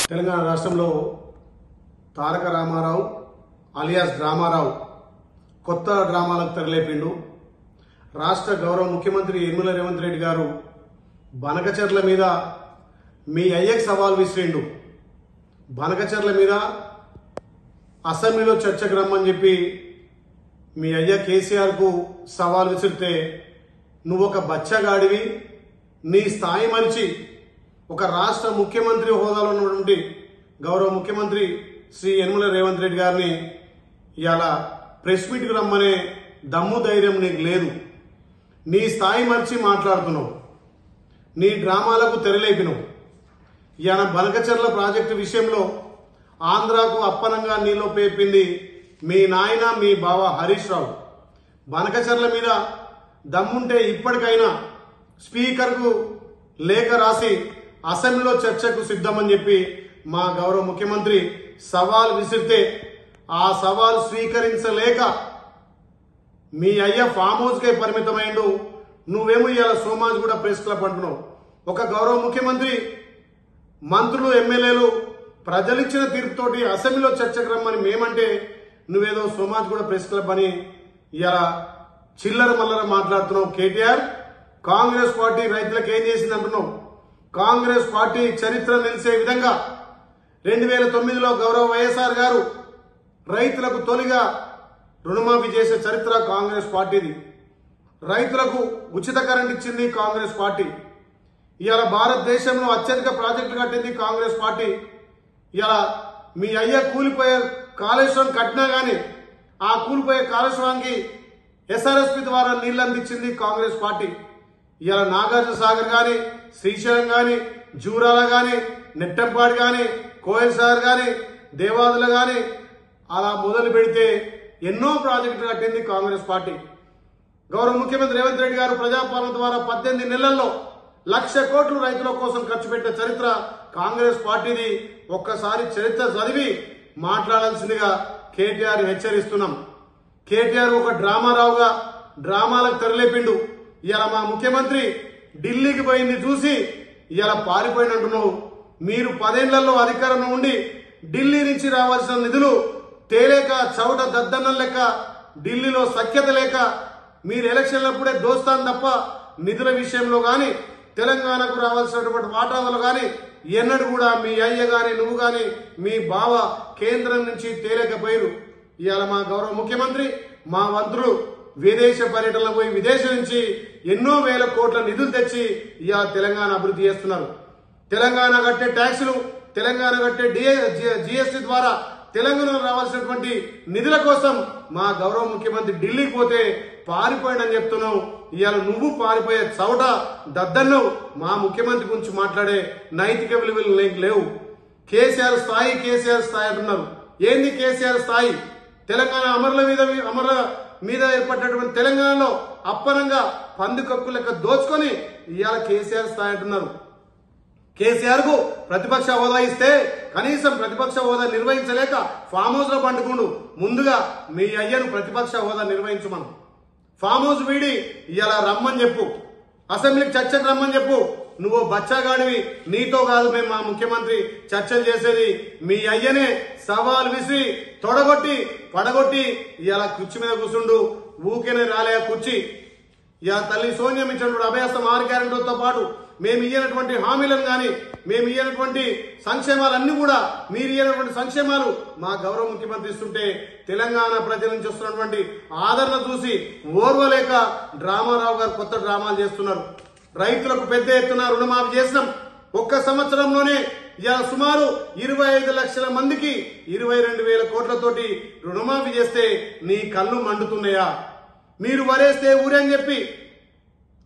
తెలంగాణ రాష్ట్రంలో తారక రామారావు అలియాస్ డ్రామారావు కొత్త డ్రామాలకు తెరలేపిండు. రాష్ట్ర గౌరవ ముఖ్యమంత్రి యనమల రేవంత్ రెడ్డి గారు బనకచెర్ల మీద మీ అయ్యకు సవాల్ విసిరిండు. బనకచెర్ల మీద అసెంబ్లీలో చర్చకు రమ్మని చెప్పి మీ అయ్య కేసీఆర్కు సవాల్ విసిరితే నువ్వు ఒక బచ్చగాడివి, నీ స్థాయి మరిచి ఒక రాష్ట్ర ముఖ్యమంత్రి హోదాలో ఉన్నటువంటి గౌరవ ముఖ్యమంత్రి శ్రీ యనమల రేవంత్ రెడ్డి గారిని ఇవాళ ప్రెస్ మీట్కి రమ్మనే దమ్ము ధైర్యం నీకు లేదు. నీ స్థాయి మరిచి మాట్లాడుతున్నావు, నీ డ్రామాలకు తెరలేపినవు. ఇవాళ బనకచెర్ల ప్రాజెక్టు విషయంలో ఆంధ్రాకు అప్పనంగా నీలో పేపింది మీ నాయన మీ బావ హరీష్ రావు. బనకచెర్ల మీద దమ్ముంటే ఇప్పటికైనా స్పీకర్కు లేఖ రాసి అసెంబ్లీలో చర్చకు సిద్ధమని చెప్పి మా గౌరవ ముఖ్యమంత్రి సవాల్ విసిరితే ఆ సవాల్ స్వీకరించలేక మీ అయ్య ఫామ్ హౌస్కే పరిమితమైండు. నువ్వేమో ఇవాళ సోమాజ్ కూడా ప్రెస్ క్లబ్ అంటున్నావు. ఒక గౌరవ ముఖ్యమంత్రి మంత్రులు ఎమ్మెల్యేలు ప్రజలిచ్చిన తీర్పుతోటి అసెంబ్లీలో చర్చకు రమ్మని మేమంటే నువ్వేదో సోమాజ్ కూడా ప్రెస్ క్లబ్ అని ఇవాళ చిల్లర మల్లర మాట్లాడుతున్నావు. కేటీఆర్ కాంగ్రెస్ పార్టీ రైతులకు ఏం చేసింది అంటున్నావు. కాంగ్రెస్ పార్టీ చరిత్ర నిలిచే విధంగా 2009లో గౌరవ వైఎస్ఆర్ గారు రైతులకు తొలిగా రుణమాఫీ చేసే చరిత్ర కాంగ్రెస్ పార్టీది. రైతులకు ఉచిత కరెంట్ ఇచ్చింది కాంగ్రెస్ పార్టీ. ఇవాళ భారతదేశంలో అత్యధిక ప్రాజెక్టులు కట్టింది కాంగ్రెస్ పార్టీ. ఇవాళ మీ అయ్య కూలిపోయే కాళేశ్వరం కట్టినా గానీ ఆ కూలిపోయే కాళేశ్వరానికి ఎస్ఆర్ఎస్పీ ద్వారా నీళ్లు అందించింది కాంగ్రెస్ పార్టీ. ఇవాళ నాగార్జున సాగర్ గాని, శ్రీశైలం గాని, జూరాల గాని, నెట్టంపాడు గాని, కోయల్ సాగర్ గాని, దేవాదుల గాని అలా మొదలు పెడితే ఎన్నో ప్రాజెక్టులు కట్టింది కాంగ్రెస్ పార్టీ. గౌరవ ముఖ్యమంత్రి రేవంత్ రెడ్డి గారు ప్రజాపాలన ద్వారా 18 నెలల్లో 1,00,000 కోట్లు రైతుల కోసం ఖర్చు పెట్టే చరిత్ర కాంగ్రెస్ పార్టీది. ఒక్కసారి చరిత్ర చదివి మాట్లాడాల్సిందిగా కేటీఆర్ హెచ్చరిస్తున్నాం. కేటీఆర్ ఒక డ్రామారావుగా డ్రామాలకు తెరలేపిండు. ఇవాళ మా ముఖ్యమంత్రి ఢిల్లీకి పోయింది చూసి ఇవాళ పారిపోయినట్టున్నావు. మీరు 10 ఏళ్లలో అధికారంలో ఉండి ఢిల్లీ నుంచి రావాల్సిన నిధులు తేలేక చవట దద్దన్నం లెక్క ఢిల్లీలో సఖ్యత లేక మీరు ఎలక్షన్లప్పుడే దోస్తాను తప్ప నిధుల విషయంలో గాని తెలంగాణకు రావాల్సినటువంటి వాటాలు గాని ఎన్నడూ కూడా మీ అయ్య గాని నువ్వు గాని మీ బావ కేంద్రం నుంచి తేలేకపోయారు. ఇవాళ మా గౌరవ ముఖ్యమంత్రి మా మంత్రులు విదేశ పర్యటనలో పోయి విదేశం నుంచి ఎన్నో వేల కోట్ల నిధులు తెచ్చి ఇవాళ తెలంగాణ అభివృద్ధి చేస్తున్నారు. తెలంగాణ కట్టే ట్యాక్సులు, తెలంగాణ కట్టే జిఎస్టీ ద్వారా తెలంగాణలో రావాల్సినటువంటి నిధుల కోసం మా గౌరవ ముఖ్యమంత్రి ఢిల్లీకి పోతే పారిపోయాడని చెప్తున్నావు. ఇవాళ నువ్వు పారిపోయే చవట దద్దన్ను మా ముఖ్యమంత్రి గురించి మాట్లాడే నైతిక విలువలు లేవు. కేసీఆర్ స్థాయి అంటున్నారు. ఏంది కేసీఆర్ స్థాయి? తెలంగాణ అమరుల మీద ఏర్పడినటువంటి తెలంగాణలో అప్పనంగా పందుకక్కు లెక్క దోచుకొని ఇవాళ కేసీఆర్ స్థాయి అంటున్నారు. కేసీఆర్ కు ప్రతిపక్ష హోదా ఇస్తే కనీసం ప్రతిపక్ష హోదా నిర్వహించలేక ఫామ్ హౌస్ లో పండుకుండు. ముందుగా మీ అయ్యను ప్రతిపక్ష హోదా నిర్వహించమను. ఫామ్ హౌస్ వీడి ఇవాళ రమ్మని చెప్పు, అసెంబ్లీకి చర్చకు రమ్మని చెప్పు. నువ్వు బచ్చాగాడివి, నీతో కాదు మేము మా ముఖ్యమంత్రి చర్చలు చేసేది. మీ అయ్యనే సవాల్ విసిరి తొడగొట్టి పడగొట్టి ఇవాళ కుర్చీ మీద కూర్చుండు. ఊకేనే రాలే కుర్చీ. ఇవాళ తల్లి సోనియం ఇచ్చినటువంటి అభయాస్తం 6 గ్యారెంటీలతో పాటు మేము ఇయ్యనటువంటి హామీలను గాని మేము ఇయ్యనటువంటి సంక్షేమాలన్నీ కూడా మీరు ఇయ్యనటువంటి సంక్షేమాలు మా గౌరవ ముఖ్యమంత్రి ఇస్తుంటే తెలంగాణ ప్రజల నుంచి వస్తున్నటువంటి ఆదరణ చూసి ఓర్వలేక డ్రామారావు గారు కొత్త డ్రామాలు చేస్తున్నారు. రైతులకు పెద్ద ఎత్తున రుణమాఫీ చేసినాం. ఒక్క సంవత్సరంలోనే ఇవాళ సుమారు 25 లక్షల మందికి 22,000 కోట్లతోటి రుణమాఫీ చేస్తే నీ కళ్ళు మండుతున్నాయా? మీరు వరేస్తే ఊరని చెప్పి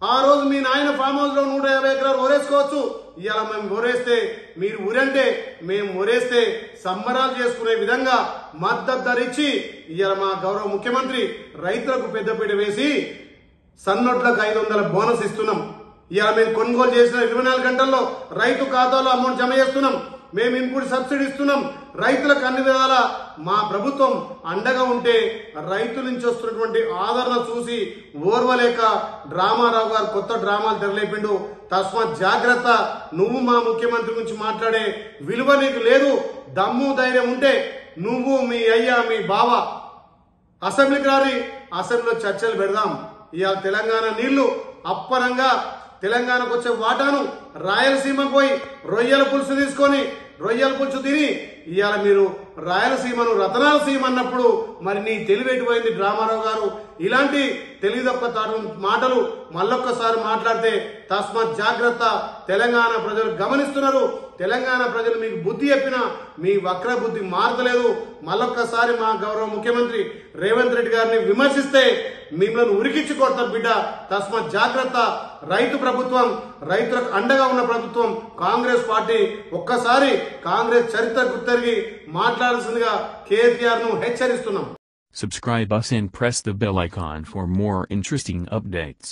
ఆ రోజు మీ నాయన ఫామ్ హౌస్ లో 150 ఎకరాలు ఒరేసుకోవచ్చు. ఇవాళ మేము ఒరేస్తే మీరు ఊరంటే మేము ఒరేస్తే సంబరాలు చేసుకునే విధంగా మద్దతు ధర ఇచ్చి ఇవాళ మా గౌరవ ముఖ్యమంత్రి రైతులకు పెద్దపీట వేసి సన్నొడ్లకు 500 బోనస్ ఇస్తున్నాం. ఇవాళ మేము కొనుగోలు చేసిన 24 గంటల్లో రైతు ఖాతాలో అమౌంట్ జమ చేస్తున్నాం. మేము ఇన్పుట్ సబ్సిడీ ఇస్తున్నాం, రైతులకు అన్ని విధాల మా ప్రభుత్వం అండగా ఉంటే రైతుల నుంచి వస్తున్నటువంటి ఆదరణ చూసి ఓర్వలేక డ్రామారావు గారు కొత్త డ్రామాలు తెరలేపిండు. తస్మాత్ జాగ్రత్త, నువ్వు మా ముఖ్యమంత్రి గురించి మాట్లాడే విలువ నీకు లేదు. దమ్ము ధైర్యం ఉంటే నువ్వు, మీ అయ్యా, మీ బావ అసెంబ్లీకి రాని, అసెంబ్లీలో చర్చలు పెడదాం. ఇవాళ తెలంగాణ నీళ్లు అప్పరంగా తెలంగాణకు వచ్చే వాటాను రాయలసీమకు పోయి రొయ్యల పులుసు తీసుకొని రొయ్యల పులుసు తిని ఇవాళ మీరు రాయలసీమను రతనాల సీమ అన్నప్పుడు మరి నీ తెలివెట్టిపోయింది డ్రామారావు గారు. ఇలాంటి తెలివిదొక్క మాటలు మళ్ళొక్కసారి మాట్లాడితే తస్మాత్ జాగ్రత్త. తెలంగాణ ప్రజలు గమనిస్తున్నారు. తెలంగాణ ప్రజలు మీకు బుద్ధి చెప్పినా మీ వక్ర బుద్ధి మారతలేదు. మళ్ళొక్కసారి మా గౌరవ ముఖ్యమంత్రి రేవంత్ రెడ్డి గారిని విమర్శిస్తే మిమ్మల్ని ఉరికిచ్చి కొడతారు బిడ్డ. తస్మాత్ జాగ్రత్త. రైతు ప్రభుత్వం, రైతులకు అండగా ఉన్న ప్రభుత్వం కాంగ్రెస్ పార్టీ. ఒక్కసారి కాంగ్రెస్ చరిత్ర గుర్తెరిగి మాట్లాడాల్సిందిగా కేసీఆర్ ను హెచ్చరిస్తున్నాం. Subscribe us and press the bell icon for more interesting updates.